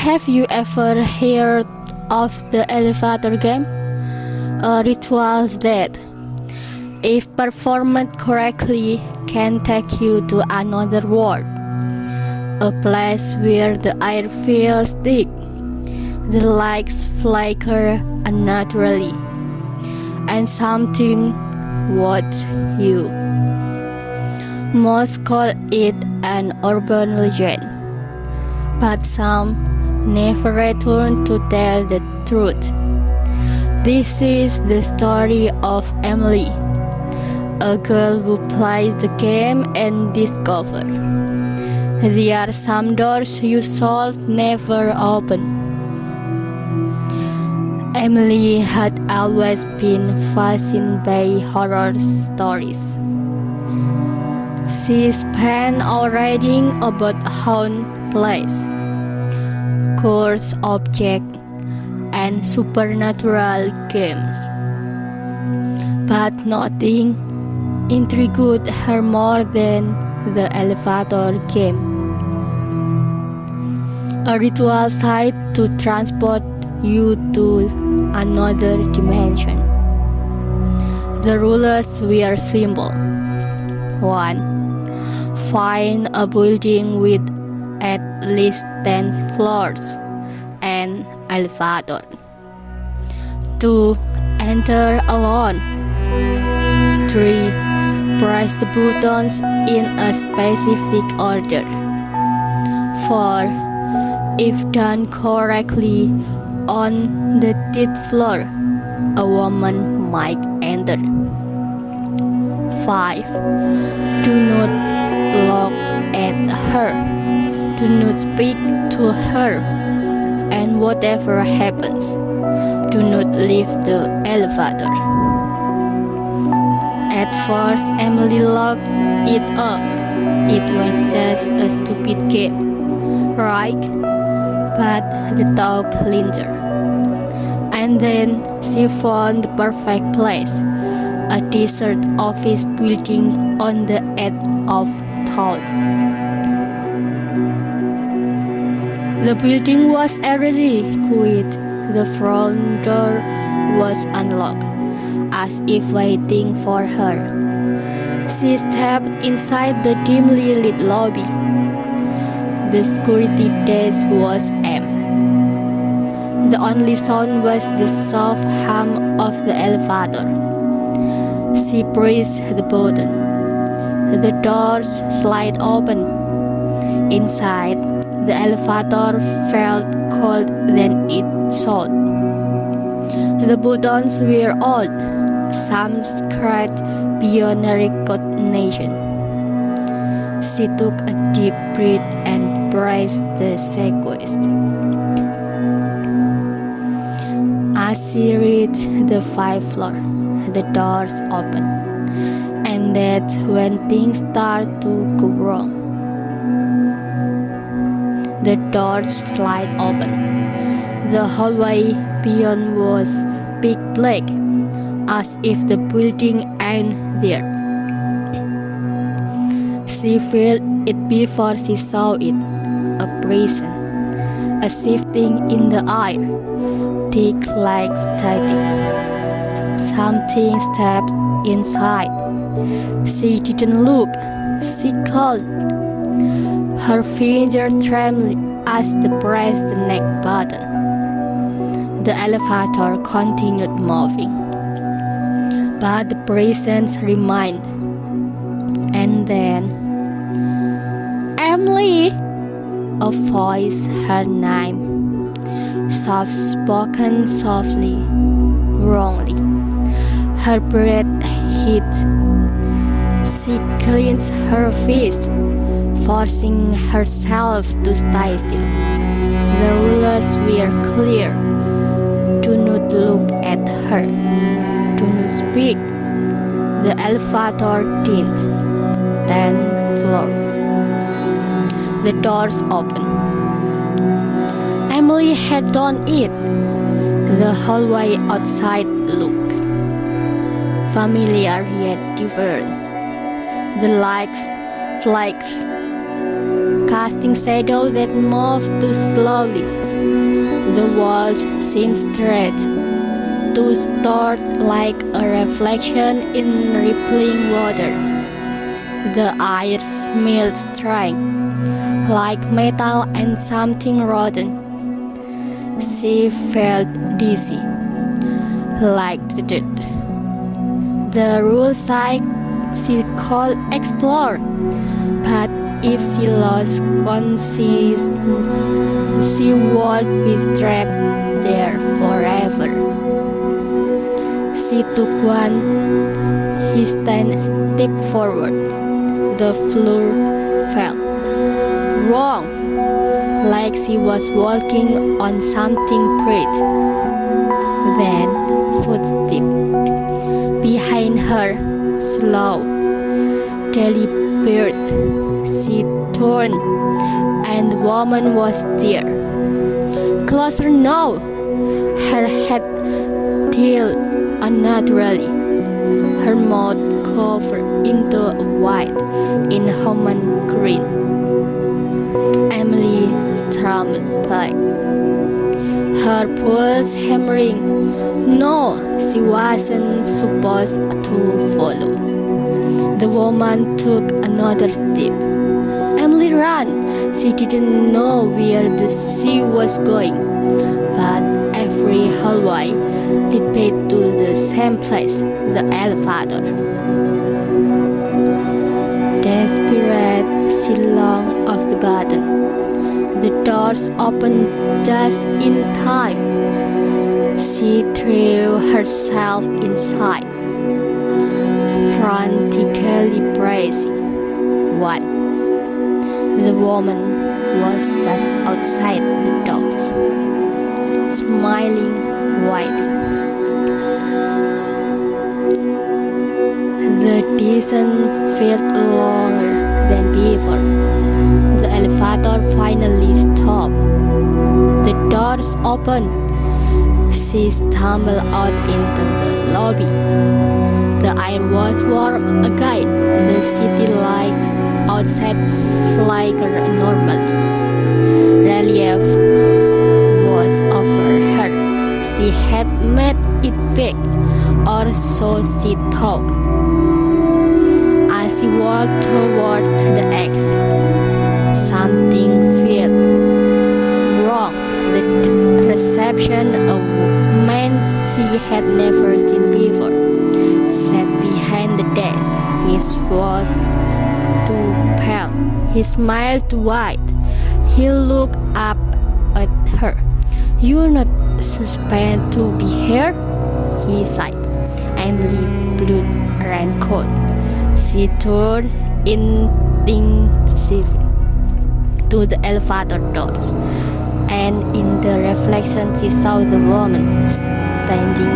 Have you ever heard of the elevator game? A ritual that, if performed correctly, can take you to another world. A place where the air feels thick, the lights flicker unnaturally, and something watches you. Most call it an urban legend, but some never return to tell the truth. This is the story of Emily, a girl who plays the game and discovers there are some doors you should never open. Emily had always been fascinated by horror stories. She spent hours reading about haunted places, cursed objects, and supernatural games. But nothing intrigued her more than the elevator game. A ritual site to transport you to another dimension. The rules were simple. 1. Find a building with at least 10 floors and elevator. 2. Enter alone. 3. Press the buttons in a specific order. 4. If done correctly on the 10th floor, a woman might enter. 5. Do not look at her. Do not speak to her. And whatever happens, do not leave the elevator. At first, Emily locked it off. It was just a stupid game, right? But the thought lingered. And then she found the perfect place, a desert office building on the edge of town. The building was eerily quiet. The front door was unlocked, as if waiting for her. She stepped inside the dimly lit lobby. The security desk was empty. The only sound was the soft hum of the elevator. She pressed the button. The doors slid open. Inside, the elevator felt cold than it should. The buttons were old, some scratched beyond recognition. She took a deep breath and pressed the sequence. As she reached the 5th floor, the doors opened, and that's when things start to go wrong. The doors slide open. The hallway beyond was pitch black, as if the building ended there. She felt it before she saw it, a prison, a shifting in the air, thick like static. Something stepped inside. She didn't look. She called. Her fingers trembled as they pressed the next button. The elevator continued moving, but the presence remained. And then, Emily! A voice, her name, soft-spoken softly, wrongly. Her breath hit. She clenched her fist, forcing herself to stay still. The rules were clear. Do not look at her. Do not speak. The elevator didn't. 10th floor. The doors opened. Emily had done it. The hallway outside looked familiar yet different. The lights flashed, casting shadows that moved too slowly. The walls seemed straight, distorted like a reflection in rippling water. The air smelled strange, like metal and something rotten. She felt dizzy, like the dead. The rules said she could explore, but if she lost consciousness, she would be trapped there forever. She took one hesitant step forward. The floor felt wrong, like she was walking on something bright. Then footsteps behind her, slow, deliberate. She turned, and the woman was there. Closer now, her head tilted unnaturally, her mouth covered into a wide, inhuman grin. Emily stumbled back, her pulse hammering. No, she wasn't supposed to follow. The woman took another step. Emily ran. She didn't know where the sea was going, but every hallway led back to the same place, the elevator. Desperate, she longed off the button. The doors opened just in time. She threw herself inside, frantically bracing. What? The woman was just outside the doors, smiling widely. The descent felt longer than before. The elevator finally stopped. The doors opened. She stumbled out into the lobby. The air was warm again. The city lights outside flickered normally. Relief was over her. She had made it big, or so she thought. As she walked toward the exit, something felt wrong. The reception, a man she had never seen before, sat behind the desk. His was too pale. His smiled wide. He looked up at her. "You're not supposed to be here," he said. Emily blood ran cold. She turned instinctively to the elevator doors, and in the reflection she saw the woman standing